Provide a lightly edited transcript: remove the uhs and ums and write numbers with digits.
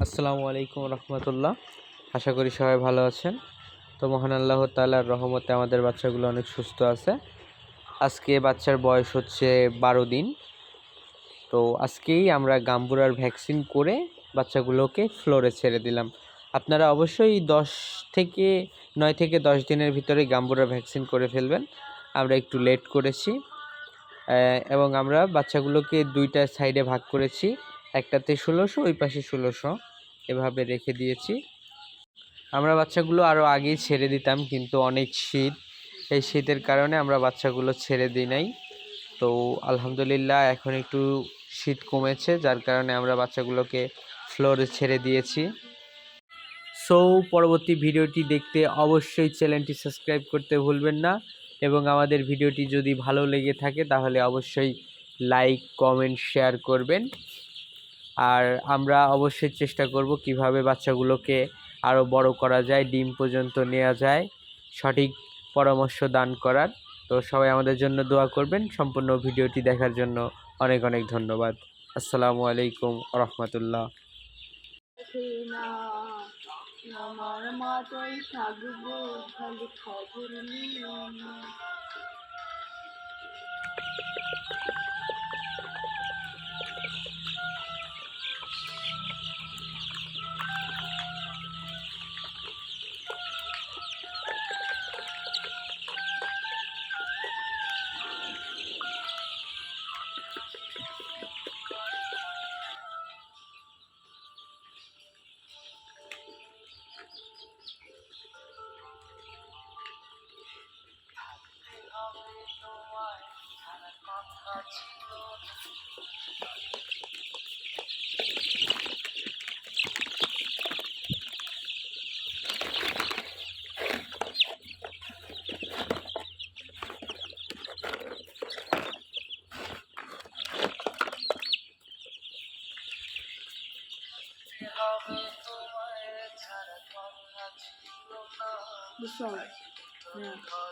আসসালামু আলাইকুম রহমতুল্লাহ। আশা করি সবাই ভালো আছেন। তো মহান আল্লাহ তাআলার রহমতে আমাদের বাচ্চাগুলো অনেক সুস্থ আছে। আজকে বাচ্চার বয়স হচ্ছে 12 দিন। তো আজকেই আমরা গাম্বুরার ভ্যাকসিন করে বাচ্চাগুলোকে ফ্লোরে ছেড়ে দিলাম। আপনারা অবশ্যই 9 থেকে 10 দিনের ভিতরে গাম্বুরার ভ্যাকসিন করে ফেলবেন। আমরা একটু লেট করেছি এবং আমরা বাচ্চাগুলোকে দুইটা সাইডে ভাগ করেছি। একটাতে 1600, ওই পাশে 1600 এভাবে রেখে দিয়েছি। আমরা বাচ্চাগুলো আরও আগেই ছেড়ে দিতাম, কিন্তু অনেক শীত, এই শীতের কারণে আমরা বাচ্চাগুলো ছেড়ে দিই নাই। তো আলহামদুলিল্লাহ এখন একটু শীত কমেছে, যার কারণে আমরা বাচ্চাগুলোকে ফ্লোরে ছেড়ে দিয়েছি। সো পরবর্তী ভিডিওটি দেখতে অবশ্যই চ্যানেলটি সাবস্ক্রাইব করতে ভুলবেন না, এবং আমাদের ভিডিওটি যদি ভালো লেগে থাকে তাহলে অবশ্যই লাইক, কমেন্ট, শেয়ার করবেন। আর আমরা অবশ্যই চেষ্টা করব কিভাবে বাচ্চাগুলোকে আরও বড় করা যায়, ডিম পর্যন্ত নেওয়া যায়, সঠিক পরামর্শ দান করার। তো সবাই আমাদের জন্য দোয়া করবেন। সম্পূর্ণ ভিডিওটি দেখার জন্য অনেক অনেক ধন্যবাদ। আসসালামু আলাইকুম রহমতুল্লাহ। আমার মাথায় থাকবো খালি খবর নিও না। This one, yeah.